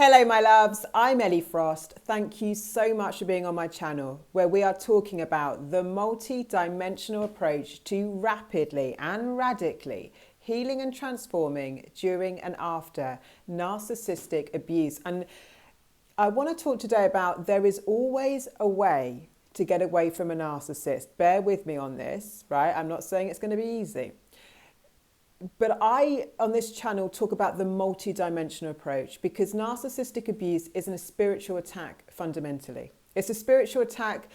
Hello my loves, I'm Ellie Frost. Thank you so much for being on my channel where we are talking about the multi-dimensional approach to rapidly and radically healing and transforming during and after narcissistic abuse. And I want to talk today about there is always a way to get away from a narcissist. Bear with me on this, right? I'm not saying it's going to be easy. But I, on this channel, talk about the multi-dimensional approach because narcissistic abuse isn't a spiritual attack fundamentally. It's a spiritual attack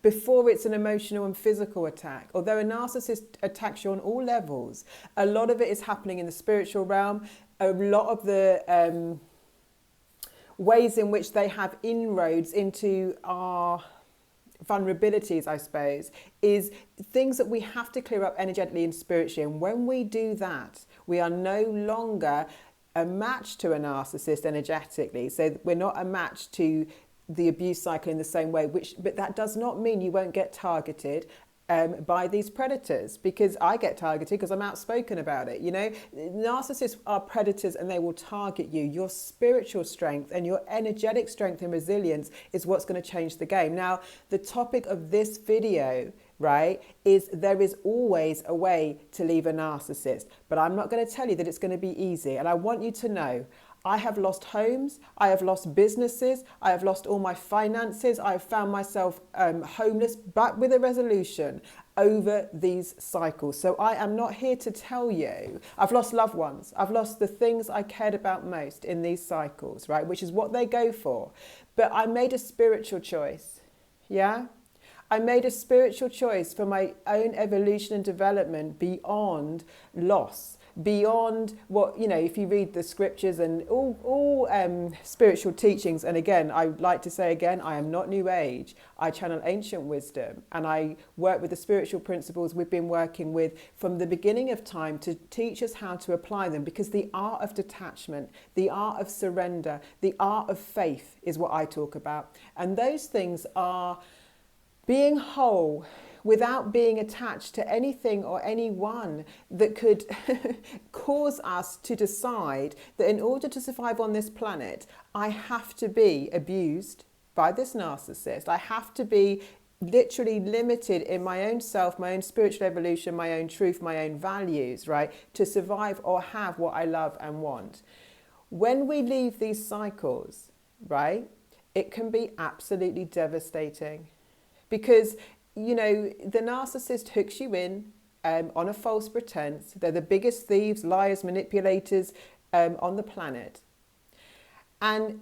before it's an emotional and physical attack. Although a narcissist attacks you on all levels, a lot of it is happening in the spiritual realm. A lot of the ways in which they have inroads into our vulnerabilities, I suppose, is things that we have to clear up energetically and spiritually. And when we do that, we are no longer a match to a narcissist energetically. So we're not a match to the abuse cycle in the same way, but that does not mean you won't get targeted by these predators, because I get targeted because I'm outspoken about it. You know, narcissists are predators and they will target you. Your spiritual strength and your energetic strength and resilience is what's going to change the game. Now, the topic of this video, right, is there is always a way to leave a narcissist, but I'm not going to tell you that it's going to be easy. And I want you to know, I have lost homes, I have lost businesses, I have lost all my finances, I have found myself homeless, but with a resolution over these cycles. So I am not here to tell you, I've lost loved ones, I've lost the things I cared about most in these cycles, right, which is what they go for. But I made a spiritual choice, yeah? I made a spiritual choice for my own evolution and development beyond loss. Beyond what, you know, if you read the scriptures and all spiritual teachings, and again, I like to say again, I am not New Age. I channel ancient wisdom and I work with the spiritual principles we've been working with from the beginning of time to teach us how to apply them, because the art of detachment, the art of surrender, the art of faith is what I talk about. And those things are being whole without being attached to anything or anyone that could cause us to decide that in order to survive on this planet, I have to be abused by this narcissist. I have to be literally limited in my own self, my own spiritual evolution, my own truth, my own values, right, to survive or have what I love and want. When we leave these cycles, right, it can be absolutely devastating. Because, you know, the narcissist hooks you in on a false pretense. They're the biggest thieves, liars, manipulators on the planet. And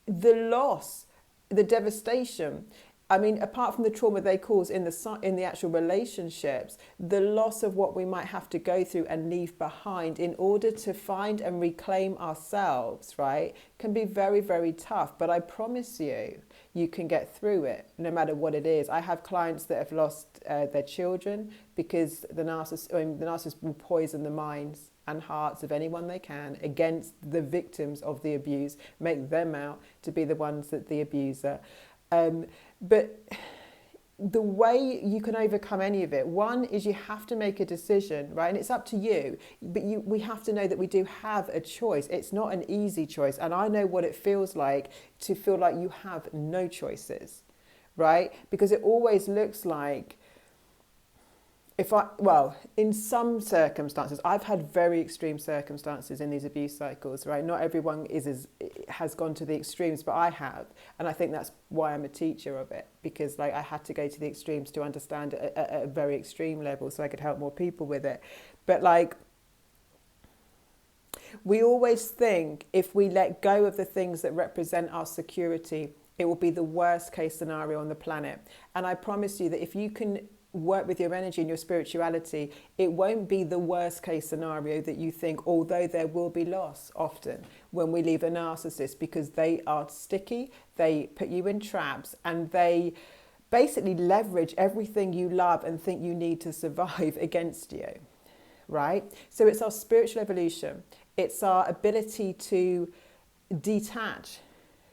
the loss, the devastation, I mean, apart from the trauma they cause in the actual relationships, the loss of what we might have to go through and leave behind in order to find and reclaim ourselves, right, can be very, very tough. But I promise you, you can get through it no matter what it is. I have clients that have lost their children because the narcissist will poison the minds and hearts of anyone they can against the victims of the abuse, make them out to be the ones that the abuser. But the way you can overcome any of it, one is you have to make a decision, right? And it's up to you, but we have to know that we do have a choice. It's not an easy choice. And I know what it feels like to feel like you have no choices, right? Because it always looks like, in some circumstances, I've had very extreme circumstances in these abuse cycles, right? Not everyone has gone to the extremes, but I have. And I think that's why I'm a teacher of it, because like I had to go to the extremes to understand it at a very extreme level so I could help more people with it. But like, we always think if we let go of the things that represent our security, it will be the worst case scenario on the planet. And I promise you that if you can work with your energy and your spirituality, it won't be the worst case scenario that you think, although there will be loss often when we leave a narcissist, because they are sticky, they put you in traps, and they basically leverage everything you love and think you need to survive against you, right? So it's our spiritual evolution. It's our ability to detach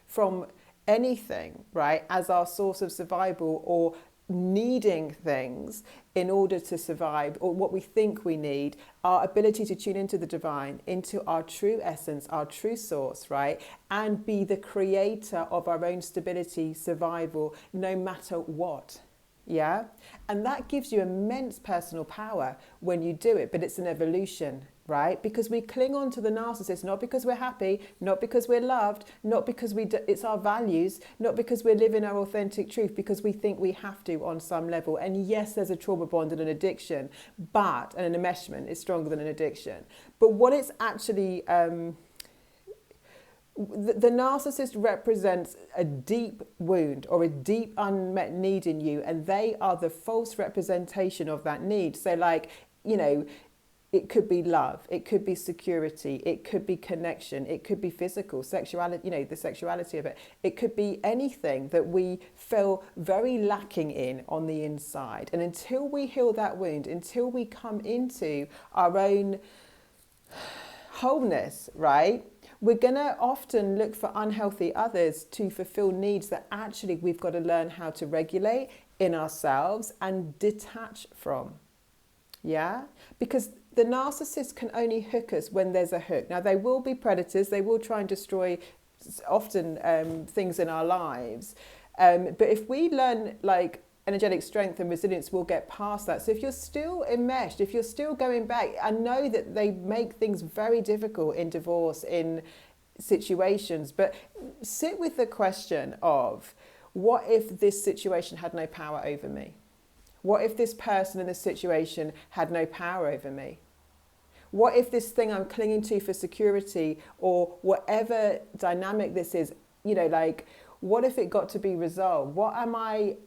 from anything, right, as our source of survival or needing things in order to survive, or what we think we need, our ability to tune into the divine, into our true essence, our true source, right? And be the creator of our own stability, survival, no matter what. Yeah? And that gives you immense personal power when you do it, but it's an evolution, right? Because we cling on to the narcissist, not because we're happy, not because we're loved, not because it's our values, not because we're living our authentic truth, because we think we have to on some level. And yes, there's a trauma bond and an addiction, and an enmeshment is stronger than an addiction. But what it's actually... the narcissist represents a deep wound or a deep unmet need in you, and they are the false representation of that need. So like, you know, it could be love, it could be security, it could be connection, it could be physical, sexuality, you know, the sexuality of it. It could be anything that we feel very lacking in on the inside. And until we heal that wound, until we come into our own wholeness, right? We're going to often look for unhealthy others to fulfill needs that actually we've got to learn how to regulate in ourselves and detach from. Yeah? Because the narcissist can only hook us when there's a hook. Now, they will be predators. They will try and destroy often things in our lives. But if we learn like energetic strength and resilience, we'll get past that. So if you're still enmeshed, if you're still going back, I know that they make things very difficult in divorce, in situations, but sit with the question of, what if this situation had no power over me? What if this person in this situation had no power over me? What if this thing I'm clinging to for security, or whatever dynamic this is, you know, like, what if it got to be resolved? What am I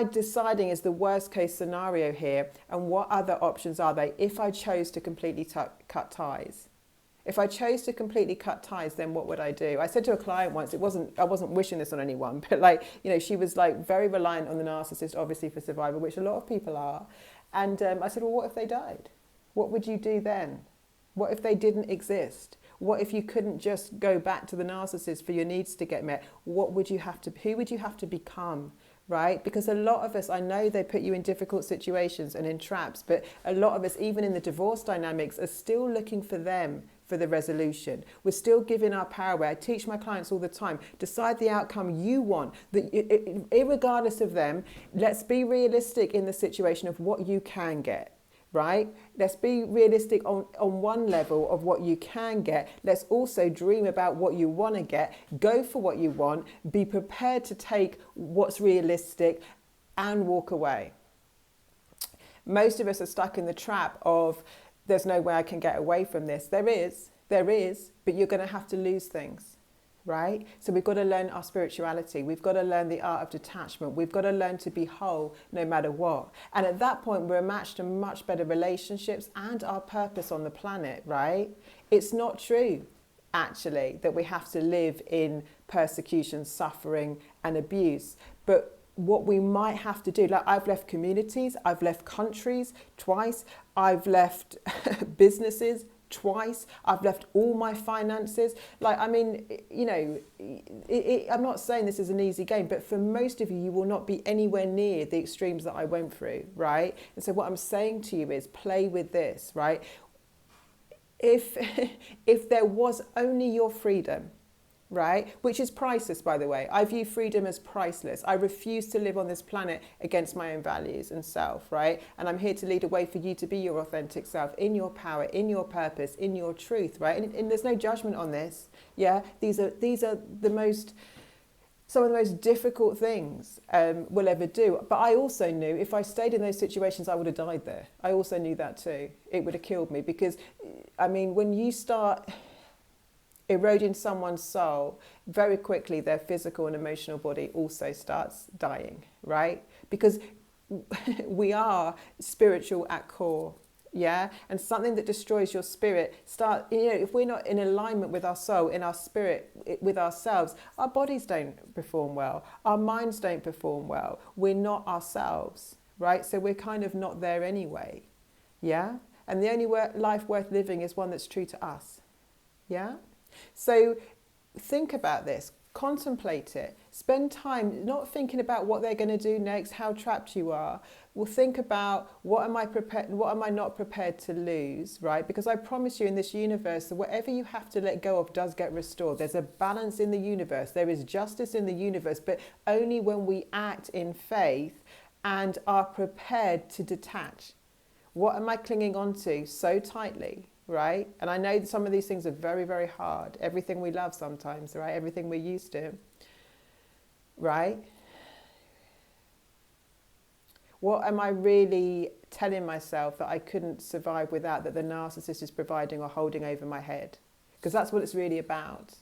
deciding is the worst case scenario here? And what other options are there if I chose to completely cut ties? If I chose to completely cut ties, then what would I do? I said to a client once, I wasn't wishing this on anyone, but like, you know, she was like very reliant on the narcissist, obviously for survival, which a lot of people are. And I said, well, what if they died? What would you do then? What if they didn't exist? What if you couldn't just go back to the narcissist for your needs to get met? Who would you have to become, right? Because a lot of us, I know they put you in difficult situations and in traps, but a lot of us, even in the divorce dynamics, are still looking for them for the resolution. We're still giving our power away. I teach my clients all the time, decide the outcome you want. Irregardless of them, let's be realistic in the situation of what you can get. Right? Let's be realistic on one level of what you can get. Let's also dream about what you want to get. Go for what you want. Be prepared to take what's realistic and walk away. Most of us are stuck in the trap of, there's no way I can get away from this. There is, but you're going to have to lose things. Right? So we've got to learn our spirituality. We've got to learn the art of detachment. We've got to learn to be whole no matter what. And at that point, we're matched to much better relationships and our purpose on the planet, right? It's not true, actually, that we have to live in persecution, suffering, and abuse. But what we might have to do, like I've left communities, I've left countries twice, I've left businesses twice, I've left all my finances. Like, I mean, you know, I'm not saying this is an easy game, but for most of you, you will not be anywhere near the extremes that I went through, right? And so what I'm saying to you is play with this, right? If there was only your freedom, right? Which is priceless, by the way. I view freedom as priceless. I refuse to live on this planet against my own values and self, right? And I'm here to lead a way for you to be your authentic self, in your power, in your purpose, in your truth, right? And there's no judgment on this. Yeah, these are some of the most difficult things we'll ever do. But I also knew if I stayed in those situations, I would have died there. I also knew that too. It would have killed me because, I mean, when you start eroding someone's soul, very quickly their physical and emotional body also starts dying, right? Because we are spiritual at core, yeah? And something that destroys your spirit, if we're not in alignment with our soul, in our spirit, with ourselves, our bodies don't perform well, our minds don't perform well, we're not ourselves, right? So we're kind of not there anyway, yeah? And the only life worth living is one that's true to us, yeah? So think about this. Contemplate it. Spend time not thinking about what they're going to do next, how trapped you are. Well, think about what am I prepared, what am I not prepared to lose, right? Because I promise you, in this universe, that whatever you have to let go of does get restored. There's a balance in the universe. There is justice in the universe, but only when we act in faith and are prepared to detach. What am I clinging on to so tightly? Right? And I know some of these things are very, very hard. Everything we love sometimes, right? Everything we're used to, right? What am I really telling myself that I couldn't survive without, that the narcissist is providing or holding over my head? Because that's what it's really about.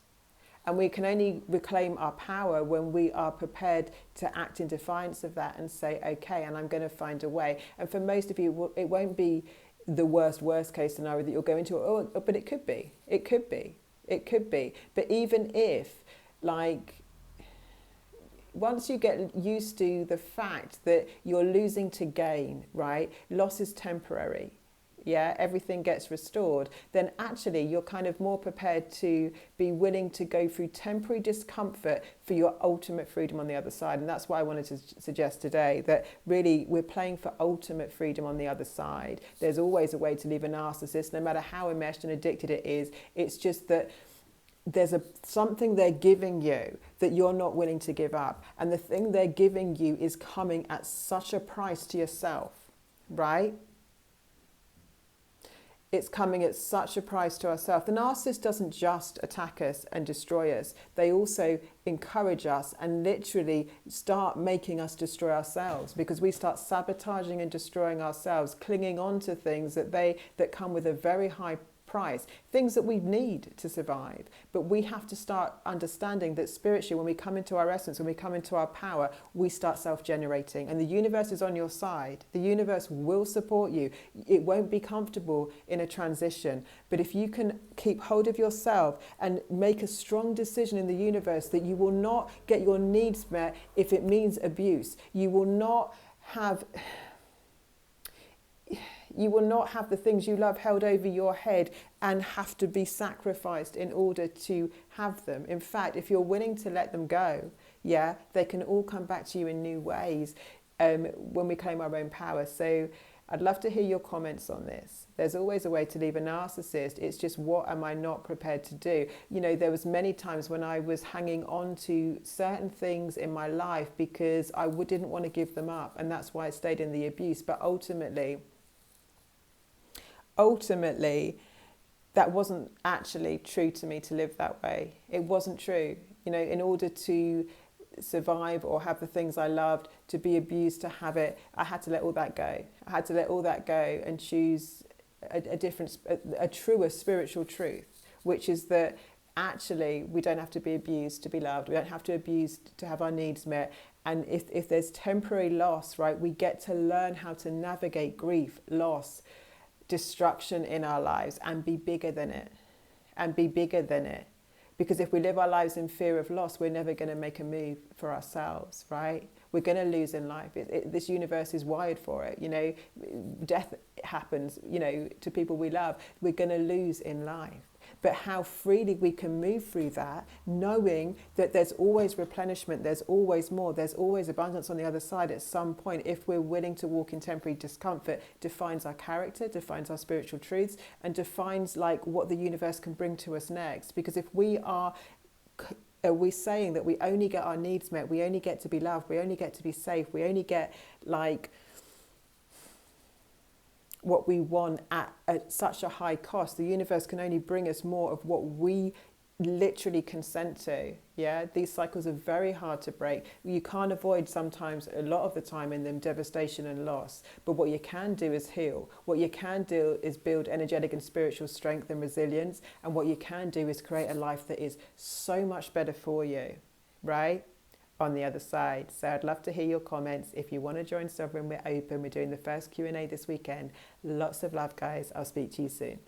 And we can only reclaim our power when we are prepared to act in defiance of that and say, okay, and I'm going to find a way. And for most of you, it won't be the worst case scenario that you'll go into, but it could be. But even if, like, once you get used to the fact that you're losing to gain, right? Loss is temporary. Yeah, everything gets restored, then actually you're kind of more prepared to be willing to go through temporary discomfort for your ultimate freedom on the other side. And that's why I wanted to suggest today that really we're playing for ultimate freedom on the other side. There's always a way to leave a narcissist, no matter how enmeshed and addicted it is. It's just that there's something they're giving you that you're not willing to give up. And the thing they're giving you is coming at such a price to yourself, right? It's coming at such a price to ourselves. The narcissist doesn't just attack us and destroy us. They also encourage us and literally start making us destroy ourselves, because we start sabotaging and destroying ourselves, clinging on to things that come with a very high price, things that we need to survive. But we have to start understanding that spiritually, when we come into our essence, when we come into our power, we start self-generating, and the universe is on your side. The universe will support you. It won't be comfortable in a transition, but if you can keep hold of yourself and make a strong decision in the universe that you will not get your needs met if it means abuse, you will not have the things you love held over your head and have to be sacrificed in order to have them. In fact, if you're willing to let them go, yeah, they can all come back to you in new ways when we claim our own power. So I'd love to hear your comments on this. There's always a way to leave a narcissist. It's just, what am I not prepared to do? You know, there was many times when I was hanging on to certain things in my life because I didn't want to give them up. And that's why I stayed in the abuse. But ultimately, that wasn't actually true to me to live that way. It wasn't true. You know, in order to survive or have the things I loved, to be abused, to have it, I had to let all that go. I had to let all that go and choose a truer spiritual truth, which is that actually we don't have to be abused to be loved. We don't have to abuse to have our needs met. And if there's temporary loss, right, we get to learn how to navigate grief, loss, destruction in our lives and be bigger than it. Because if we live our lives in fear of loss, we're never going to make a move for ourselves, right? We're going to lose in life. This universe is wired for it. You know, death happens, you know, to people we love. We're going to lose in life. But how freely we can move through that, knowing that there's always replenishment, there's always more, there's always abundance on the other side at some point, if we're willing to walk in temporary discomfort, defines our character, defines our spiritual truths, and defines like what the universe can bring to us next. Because if we are we saying that we only get our needs met, we only get to be loved, we only get to be safe, we only get like what we want at such a high cost, the universe can only bring us more of what we literally consent to. Yeah, these cycles are very hard to break. You can't avoid sometimes, a lot of the time, in them devastation and loss. But what you can do is heal. What you can do is build energetic and spiritual strength and resilience. And what you can do is create a life that is so much better for you, right? On the other side. So I'd love to hear your comments. If you want to join Sovereign, we're open. We're doing the first Q&A this weekend. Lots of love, guys. I'll speak to you soon.